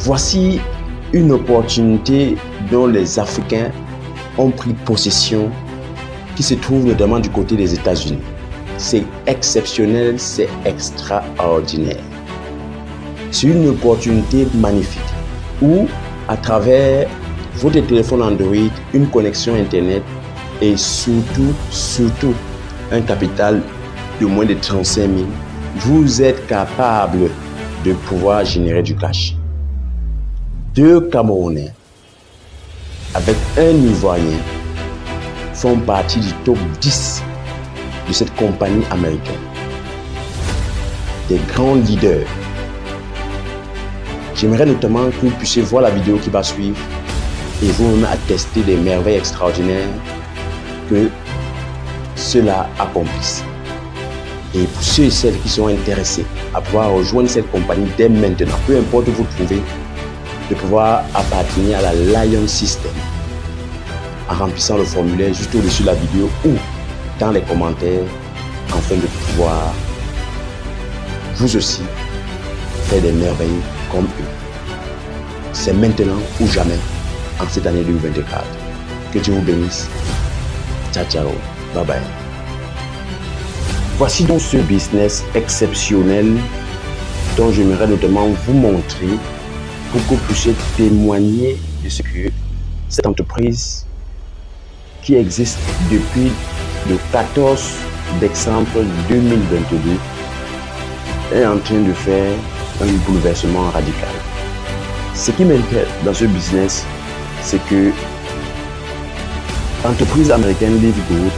Voici une opportunité dont les Africains ont pris possession, qui se trouve notamment du côté des États-Unis. C'est exceptionnel, c'est extraordinaire. C'est une opportunité magnifique où, à travers votre téléphone Android, une connexion Internet et surtout un capital de moins de 35 000, vous êtes capable de pouvoir générer du cash. 2 Camerounais avec un Ivoirien font partie du top 10 de cette compagnie américaine. Des grands leaders. J'aimerais notamment que vous puissiez voir la vidéo qui va suivre et vous-même attester des merveilles extraordinaires que cela accomplisse. Et pour ceux et celles qui sont intéressés à pouvoir rejoindre cette compagnie dès maintenant, peu importe où vous trouvez, de pouvoir appartenir à la Lion System en remplissant le formulaire juste au-dessus de la vidéo ou dans les commentaires afin de pouvoir vous aussi faire des merveilles comme eux. C'est maintenant ou jamais en cette année 2024. Que Dieu vous bénisse. Ciao, ciao. Bye bye. Voici donc ce business exceptionnel dont j'aimerais notamment vous montrer pour que vous puissiez témoigner de ce que cette entreprise qui existe depuis le 14 décembre 2022 est en train de faire un bouleversement radical. Ce qui m'intéresse dans ce business, c'est que l'entreprise américaine Livegood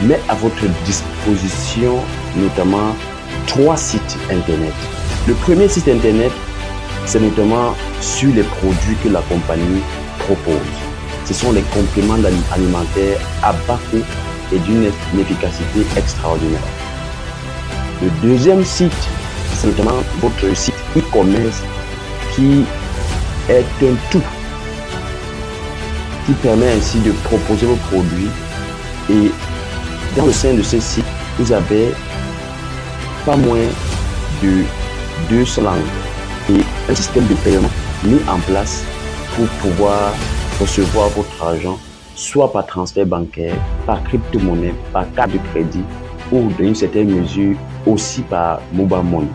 met à votre disposition notamment 3 sites internet. Le premier site internet, c'est notamment sur les produits que la compagnie propose. Ce sont les compléments alimentaires à bas coût et d'une efficacité extraordinaire. Le deuxième site, c'est notamment votre site e-commerce qui est un tout qui permet ainsi de proposer vos produits, et dans le sein de ce site, vous avez pas moins de 200 langues et un système de paiement mis en place pour pouvoir recevoir votre argent soit par transfert bancaire, par crypto-monnaie, par carte de crédit ou dans une certaine mesure aussi par mobile money.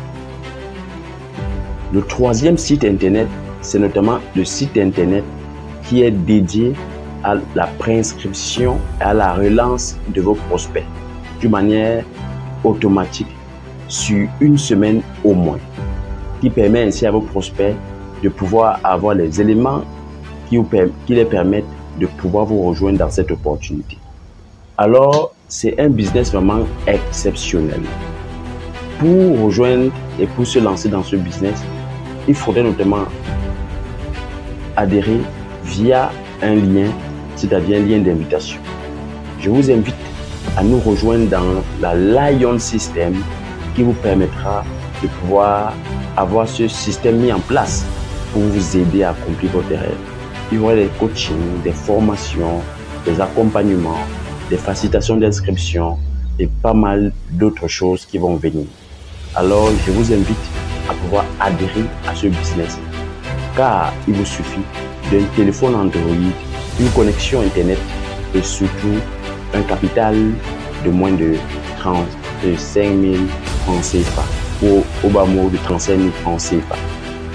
Le troisième site internet, c'est notamment le site internet qui est dédié à la préinscription et à la relance de vos prospects d'une manière automatique sur une semaine au moins, qui permet ainsi à vos prospects de pouvoir avoir les éléments qui les permettent de pouvoir vous rejoindre dans cette opportunité. Alors, c'est un business vraiment exceptionnel. Pour rejoindre et pour se lancer dans ce business, il faudrait notamment adhérer via un lien, c'est-à-dire un lien d'invitation. Je vous invite à nous rejoindre dans la Lion System qui vous permettra de pouvoir avoir ce système mis en place pour vous aider à accomplir votre rêve. Il y aura des coachings, des formations, des accompagnements, des facilitations d'inscription et pas mal d'autres choses qui vont venir. Alors, je vous invite à pouvoir adhérer à ce business, car il vous suffit d'un téléphone Android, une connexion Internet et surtout un capital de moins de 35 000 francs CFA ou au bas mot de 35 000 francs CFA.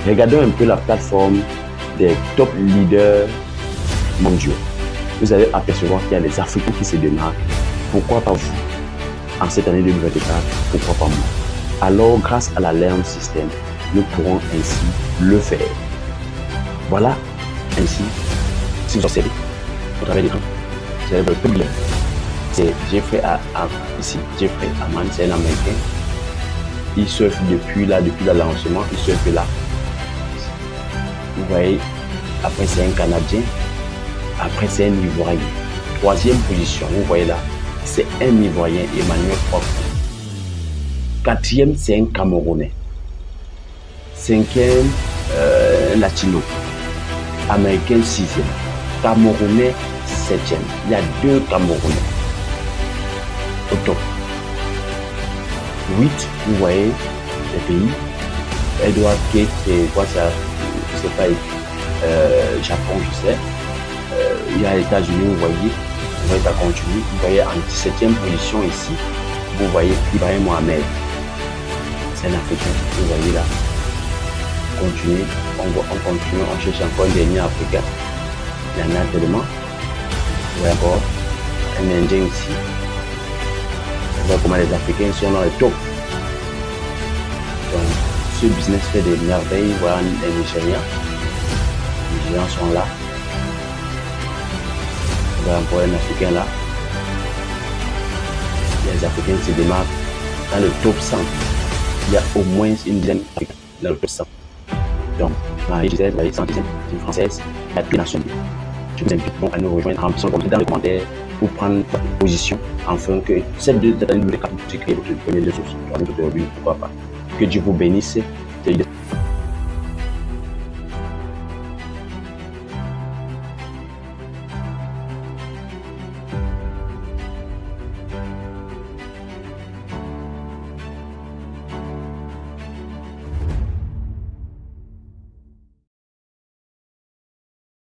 Regardons un peu la plateforme des top leaders mondiaux. Vous allez apercevoir qu'il y a des Africains qui se démarquent. Pourquoi pas vous en cette année 2024? Pourquoi pas moi? Alors, grâce à la Lion System, nous pourrons ainsi le faire. Voilà, ainsi, si vous observez, au travers de l'écran, vous avez votre public. C'est Jeffrey ici, Jeffrey Aman, c'est un Américain. Il surfe depuis le lancement, il surfe là. Vous voyez, après c'est un Canadien, après c'est un Ivoirien. 3e position, vous voyez là, c'est un Ivoirien, Emmanuel Off. 4e, c'est un Camerounais. 5e, Latino. Américain 6e. Camerounais 7e. Il y a 2 Camerounais au top. 8, vous voyez les pays. Edouard Kate, c'est quoi ça? sais pas, Japon, je sais. Il y a les États-Unis, vous voyez, ça continue. Vous voyez en 17e position ici, vous voyez Ibrahim Mohamed. C'est un Africain, vous voyez là. Continue, on continue, on cherche encore un dernier Africain. Il y en a tellement. Vous voyez encore un Indien ici. Vous voyez comment les Africains sont dans le top. Donc, ce business fait des merveilles. Voilà les Nigérians. Les Nigérians sont là. Vous voyez encore un Africain là. Les Africains se démarquent dans le top 100. Il y a au moins une dizaine d'Africains dans le top 100. Donc, Marie-Gisèle, vous voyez, 110e, une française, il y a des nations. Je vous invite donc à nous rejoindre en faisant dans les commentaires pour prendre votre position afin que cette deux années de créer votre premier de source. Aujourd'hui, pourquoi pas. Que Dieu vous bénisse.